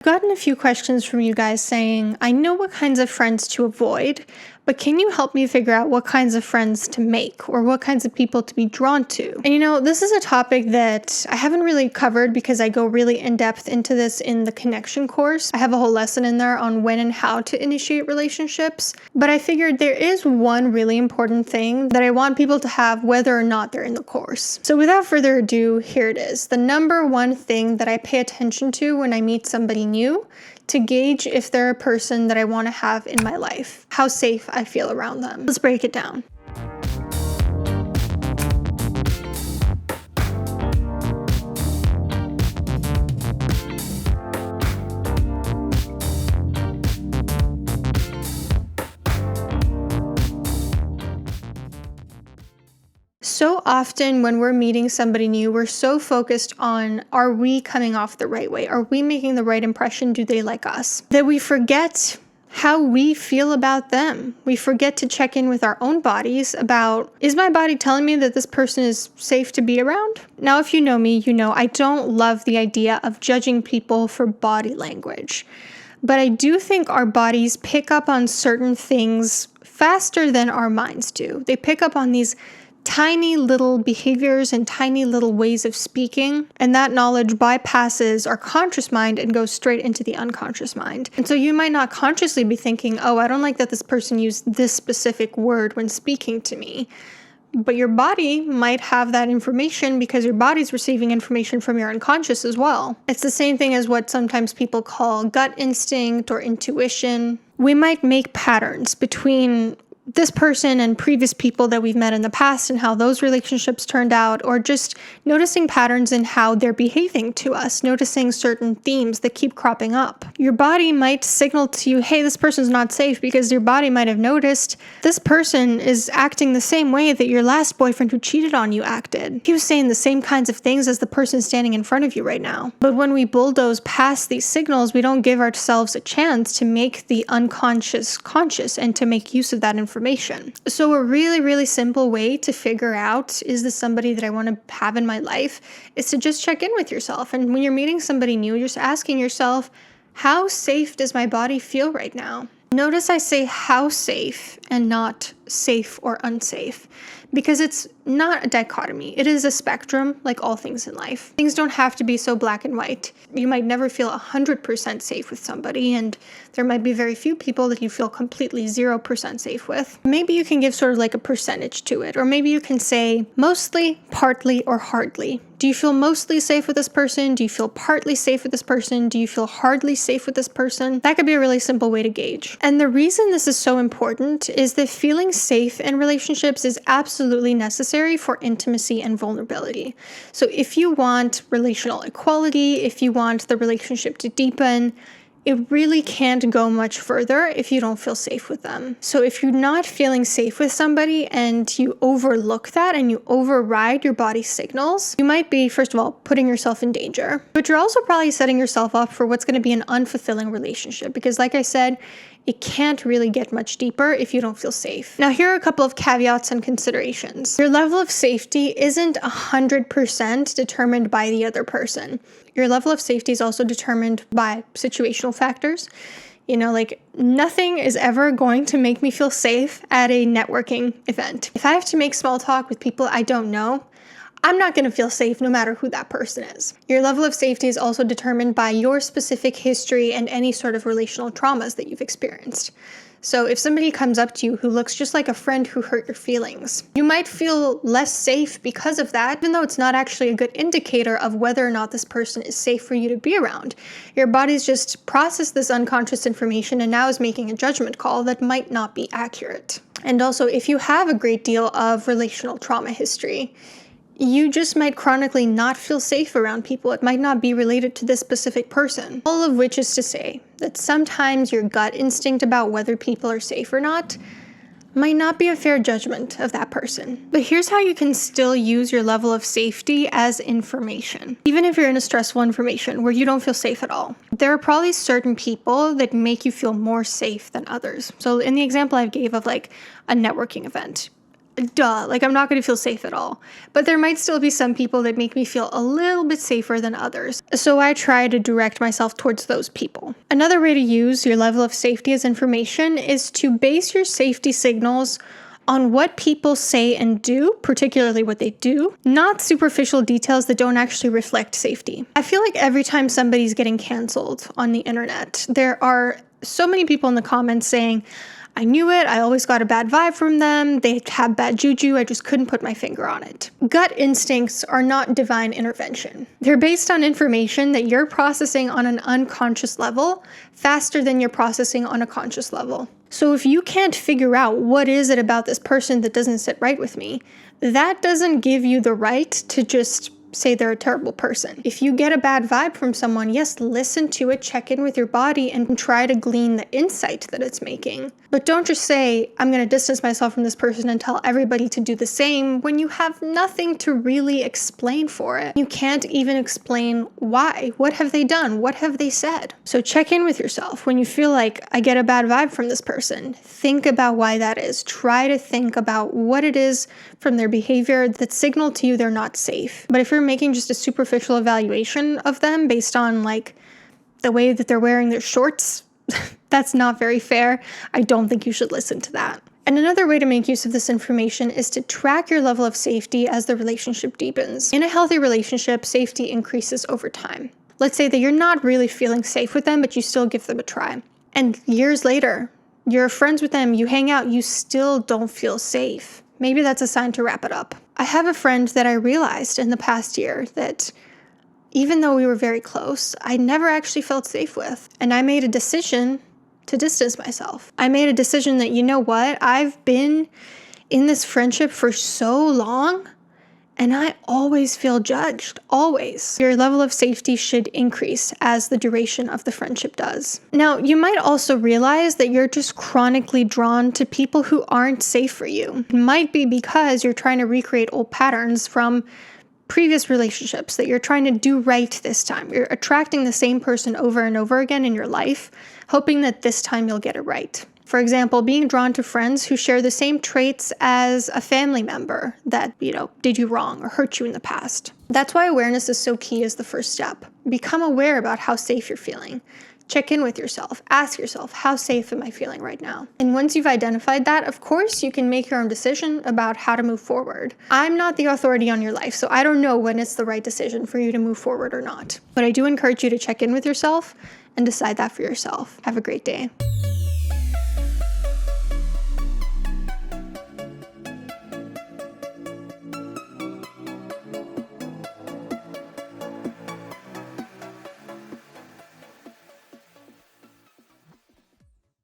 Gotten a few questions from you guys saying, I know what kinds of friends to avoid, but can you help me figure out what kinds of friends to make or what kinds of people to be drawn to? And this is a topic that I haven't really covered because I go really in depth into this in the connection course. I have a whole lesson in there on when and how to initiate relationships, but I figured there is one really important thing that I want people to have whether or not they're in the course. So without further ado, here it is. The number one thing that I pay attention to when I meet somebody new to gauge if they're a person that I want to have in my life, how safe I feel around them. Let's break it down. So often when we're meeting somebody new, we're so focused on, are we coming off the right way? Are we making the right impression? Do they like us? That we forget how we feel about them. We forget to check in with our own bodies about, is my body telling me that this person is safe to be around? Now, if you know me, you know I don't love the idea of judging people for body language. But I do think our bodies pick up on certain things faster than our minds do. They pick up on these tiny little behaviors and tiny little ways of speaking, and that knowledge bypasses our conscious mind and goes straight into the unconscious mind. And so you might not consciously be thinking, oh, I don't like that this person used this specific word when speaking to me. But your body might have that information because your body's receiving information from your unconscious as well. It's the same thing as what sometimes people call gut instinct or intuition. We might make patterns between this person and previous people that we've met in the past and how those relationships turned out, or just noticing patterns in how they're behaving to us, noticing certain themes that keep cropping up. Your body might signal to you, hey, this person's not safe, because your body might have noticed this person is acting the same way that your last boyfriend who cheated on you acted. He was saying the same kinds of things as the person standing in front of you right now. But when we bulldoze past these signals, we don't give ourselves a chance to make the unconscious conscious and to make use of that information. So a really, really simple way to figure out, is this somebody that I want to have in my life, is to just check in with yourself. And when you're meeting somebody new, you're just asking yourself, how safe does my body feel right now? Notice I say how safe and not safe or unsafe, because it's not a dichotomy. It is a spectrum, like all things in life. Things don't have to be so black and white. You might never feel 100% safe with somebody, and there might be very few people that you feel completely 0% safe with. Maybe you can give sort of like a percentage to it, or maybe you can say mostly, partly, or hardly. Do you feel mostly safe with this person? Do you feel partly safe with this person? Do you feel hardly safe with this person? That could be a really simple way to gauge. And the reason this is so important is that feeling safe in relationships is absolutely necessary for intimacy and vulnerability. So if you want relational equality, if you want the relationship to deepen, it really can't go much further if you don't feel safe with them. So if you're not feeling safe with somebody and you overlook that and you override your body's signals, you might be, first of all, putting yourself in danger. But you're also probably setting yourself up for what's going to be an unfulfilling relationship. Because like I said, it can't really get much deeper if you don't feel safe. Now, here are a couple of caveats and considerations. Your level of safety isn't 100% determined by the other person. Your level of safety is also determined by situational factors. Like nothing is ever going to make me feel safe at a networking event. If I have to make small talk with people I don't know, I'm not going to feel safe no matter who that person is. Your level of safety is also determined by your specific history and any sort of relational traumas that you've experienced. So if somebody comes up to you who looks just like a friend who hurt your feelings, you might feel less safe because of that, even though it's not actually a good indicator of whether or not this person is safe for you to be around. Your body's just processed this unconscious information and now is making a judgment call that might not be accurate. And also, if you have a great deal of relational trauma history, you just might chronically not feel safe around people. It might not be related to this specific person. All of which is to say that sometimes your gut instinct about whether people are safe or not might not be a fair judgment of that person. But here's how you can still use your level of safety as information. Even if you're in a stressful information where you don't feel safe at all, there are probably certain people that make you feel more safe than others. So in the example I gave of like a networking event, Duh, like I'm not going to feel safe at all. But there might still be some people that make me feel a little bit safer than others. So I try to direct myself towards those people. Another way to use your level of safety as information is to base your safety signals on what people say and do, particularly what they do, not superficial details that don't actually reflect safety. I feel like every time somebody's getting canceled on the internet, there are so many people in the comments saying, I knew it, I always got a bad vibe from them, they have bad juju, I just couldn't put my finger on it. Gut instincts are not divine intervention. They're based on information that you're processing on an unconscious level faster than you're processing on a conscious level. So if you can't figure out what is it about this person that doesn't sit right with me, that doesn't give you the right to just say they're a terrible person. If you get a bad vibe from someone, yes, listen to it, check in with your body, and try to glean the insight that it's making. But don't just say, I'm going to distance myself from this person and tell everybody to do the same when you have nothing to really explain for it. You can't even explain why. What have they done? What have they said? So check in with yourself. When you feel like I get a bad vibe from this person, think about why that is. Try to think about what it is from their behavior that signal to you they're not safe. But if you're making just a superficial evaluation of them based on like the way that they're wearing their shorts, that's not very fair. I don't think you should listen to that. And another way to make use of this information is to track your level of safety as the relationship deepens. In a healthy relationship, safety increases over time. Let's say that you're not really feeling safe with them, but you still give them a try. And years later, you're friends with them, you hang out, you still don't feel safe. Maybe that's a sign to wrap it up. I have a friend that I realized in the past year that even though we were very close, I never actually felt safe with. And I made a decision to distance myself. I made a decision that, you know what, I've been in this friendship for so long and I always feel judged, always. Your level of safety should increase as the duration of the friendship does. Now, you might also realize that you're just chronically drawn to people who aren't safe for you. It might be because you're trying to recreate old patterns from previous relationships that you're trying to do right this time. You're attracting the same person over and over again in your life, hoping that this time you'll get it right. For example, being drawn to friends who share the same traits as a family member that, did you wrong or hurt you in the past. That's why awareness is so key as the first step. Become aware about how safe you're feeling. Check in with yourself. Ask yourself, how safe am I feeling right now? And once you've identified that, of course, you can make your own decision about how to move forward. I'm not the authority on your life, so I don't know when it's the right decision for you to move forward or not. But I do encourage you to check in with yourself and decide that for yourself. Have a great day.